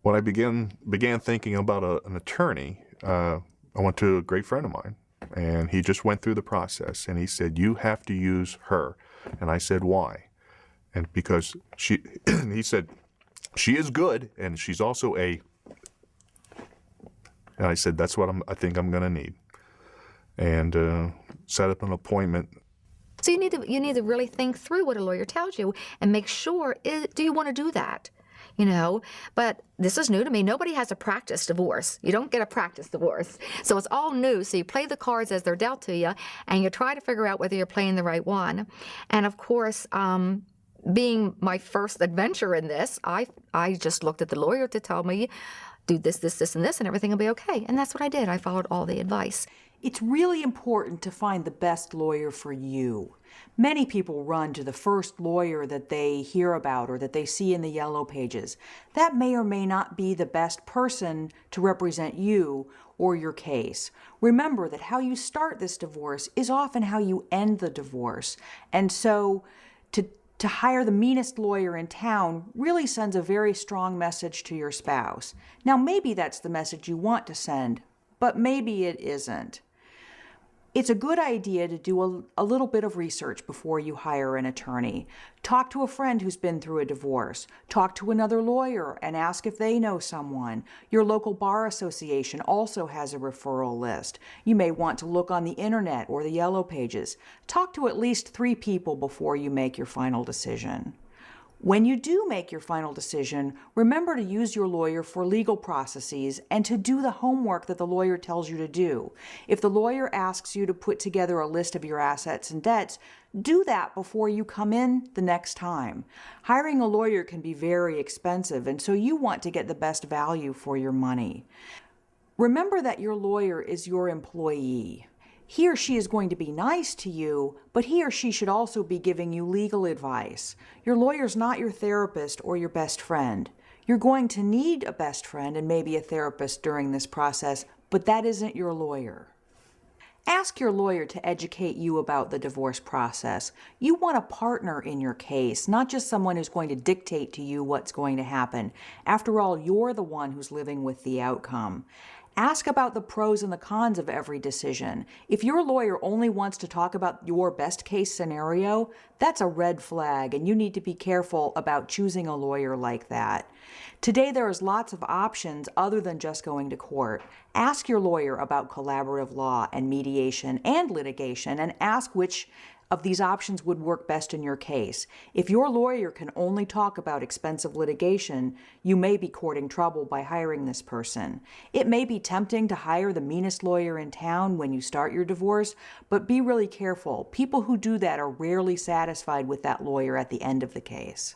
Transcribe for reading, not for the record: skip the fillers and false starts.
when I began thinking about an attorney, I went to a great friend of mine, and he just went through the process, and he said, "You have to use her." And I said, "Why?" And because he said, "She is good, and she's also a," and I said, "That's what I think I'm going to need." And set up an appointment. So you need to really think through what a lawyer tells you and make sure, do you want to do that? But this is new to me. Nobody has a practice divorce. You don't get a practice divorce. So it's all new. So you play the cards as they're dealt to you, and you try to figure out whether you're playing the right one. And of course, being my first adventure in this, I just looked at the lawyer to tell me, do this, this, this, and this, and everything will be okay. And that's what I did. I followed all the advice. It's really important to find the best lawyer for you. Many people run to the first lawyer that they hear about or that they see in the yellow pages. That may or may not be the best person to represent you or your case. Remember that how you start this divorce is often how you end the divorce. And so to hire the meanest lawyer in town really sends a very strong message to your spouse. Now, maybe that's the message you want to send, but maybe it isn't. It's a good idea to do a little bit of research before you hire an attorney. Talk to a friend who's been through a divorce. Talk to another lawyer and ask if they know someone. Your local bar association also has a referral list. You may want to look on the internet or the yellow pages. Talk to at least 3 people before you make your final decision. When you do make your final decision, remember to use your lawyer for legal processes and to do the homework that the lawyer tells you to do. If the lawyer asks you to put together a list of your assets and debts, do that before you come in the next time. Hiring a lawyer can be very expensive, and so you want to get the best value for your money. Remember that your lawyer is your employee. He or she is going to be nice to you, but he or she should also be giving you legal advice. Your lawyer's not your therapist or your best friend. You're going to need a best friend and maybe a therapist during this process, but that isn't your lawyer. Ask your lawyer to educate you about the divorce process. You want a partner in your case, not just someone who's going to dictate to you what's going to happen. After all, you're the one who's living with the outcome. Ask about the pros and the cons of every decision. If your lawyer only wants to talk about your best case scenario, that's a red flag, and you need to be careful about choosing a lawyer like that. Today, there is lots of options other than just going to court. Ask your lawyer about collaborative law and mediation and litigation, and ask which of these options would work best in your case. If your lawyer can only talk about expensive litigation, you may be courting trouble by hiring this person. It may be tempting to hire the meanest lawyer in town when you start your divorce, but be really careful. People who do that are rarely satisfied with that lawyer at the end of the case.